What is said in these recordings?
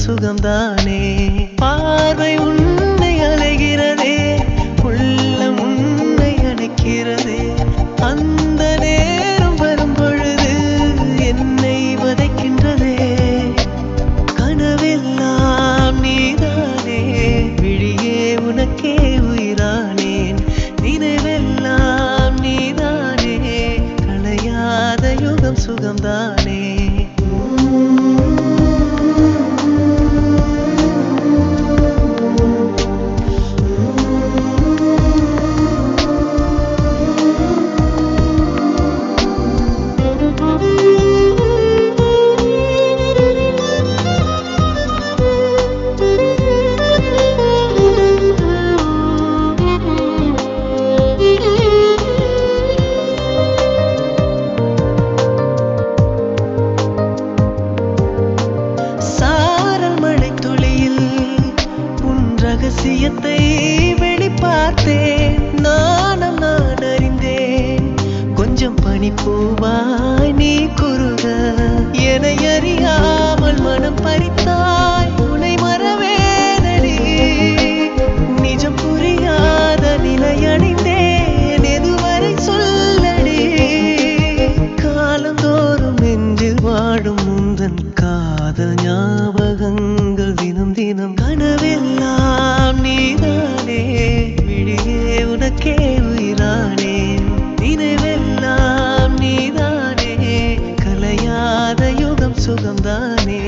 சுகம்தானே. பார்வை உன்னை அலைகிறதே, உள்ளம் உன்னை அணைக்கிறதே. அந்த நேரம் வரும் பொழுது என்னை வதைக்கின்றதே. கனவெல்லாம் நீதானே, விழியே உனக்கே உயிரானேன். நினைவெல்லாம் நீதானே, களையாத யுகம் சுகம்தானே. ரகசியத்தை வெளிப்பார்த்தேன், நானும் நான் அறிந்தேன். கொஞ்சம் பனிப்பூவாய் நீ குறுக, என்னை அறியாமல் மனம் பறித்தாய். உன்னை மறவேனடி, நிஜம் புரியாத நிலையடைந்தேன். எதுவரை சொல்லடி, காலந்தோறும் நெஞ்சில் வாடும் முந்தன் காதல் ஞாபகங்கள் தினம் தினம். கனவெல்லாம் நீதானே, விழியே உனக்கே உயிரானேன். நினைவெல்லாம் நீதானே, கலையாத யுகம் சுகம்தானே.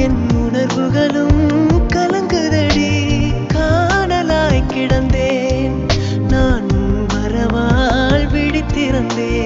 என் உணர்வுகளும் கலங்குதடி, காணலாய் கிடந்தேன் நான். வரவால் விழித்திறந்தேன்.